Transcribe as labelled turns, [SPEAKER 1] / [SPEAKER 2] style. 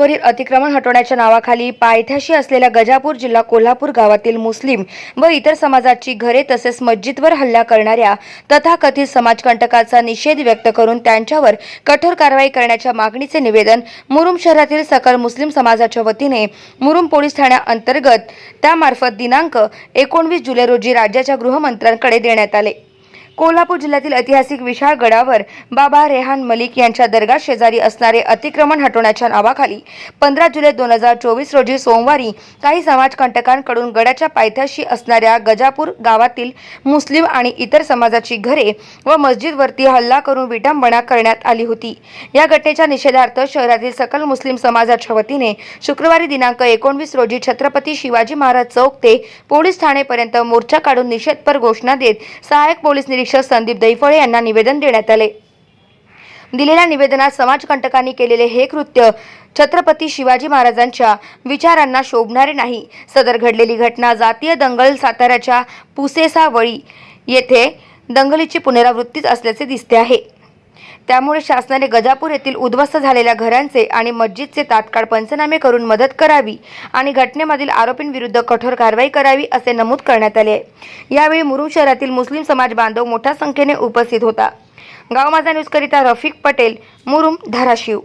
[SPEAKER 1] घरावरील अतिक्रमण हटवण्याच्या नावाखाली पायथ्याशी असलेल्या गजापूर जिल्हा कोल्हापूर गावातील मुस्लिम व इतर समाजाची घरे तसेच मस्जिदवर हल्ला करणाऱ्या तथाकथित समाजकंटकाचा निषेध व्यक्त करून त्यांच्यावर कठोर कारवाई करण्याच्या मागणीचे निवेदन मुरुम शहरातील सकल मुस्लिम समाजाच्या वतीने मुरुम पोलीस ठाण्याअंतर्गत त्यामार्फत दिनांक 19 जुलै रोजी राज्याच्या गृहमंत्र्यांकडे देण्यात आले। कोल्हापूर जिल्ह्यातील ऐतिहासिक विशाळ गडावर बाबा रेहान मलिक यांच्या दर्गा शेजारी असणारे अतिक्रमण हटवण्याच्या नावाखाली 15 जुलै 2024 रोजी सोमवारी काही समाजकंटकांकडून गडाच्या पायथ्याशी असणाऱ्या गजापूर गावातील मुस्लिम आणि इतर समाजाची घरे व मस्जिदवरती हल्ला करून विटंबना करण्यात आली होती। या घटनेच्या निषेधार्थ शहरातील सकल मुस्लिम समाजाच्या वतीने शुक्रवारी दिनांक 19 रोजी छत्रपती शिवाजी महाराज चौक ते पोलीस ठाणेपर्यंत मोर्चा काढून निषेधपर घोषणा देत सहाय्यक पोलीस निरीक्षक संदीप दैफळे यांना निवेदन देण्यात आले। दिलेल्या निवेदनात समाजकंटकांनी केलेले हे कृत्य छत्रपती शिवाजी महाराजांच्या विचारांना शोभणारे नाही। सदर घडलेली घटना जातीय दंगल साताऱ्याच्या पुसेसावळी येथे दंगलीची पुनरावृत्तीच असल्याचे दिसते आहे। त्यामुळे शासनाने गजापूर येथील उद्ध्वस्त झालेल्या घरांचे आणि मस्जिदचे तात्काळ पंचनामे करून मदत करावी आणि घटनेमधील आरोपींविरुद्ध कठोर कारवाई करावी असे नमूद करण्यात आले आहे। यावेळी मुरुम शहरातील मुस्लिम समाज बांधव मोठ्या संख्येने उपस्थित होता। गाव माझा न्यूज करिता रफिक पटेल, मुरुम, धाराशिव।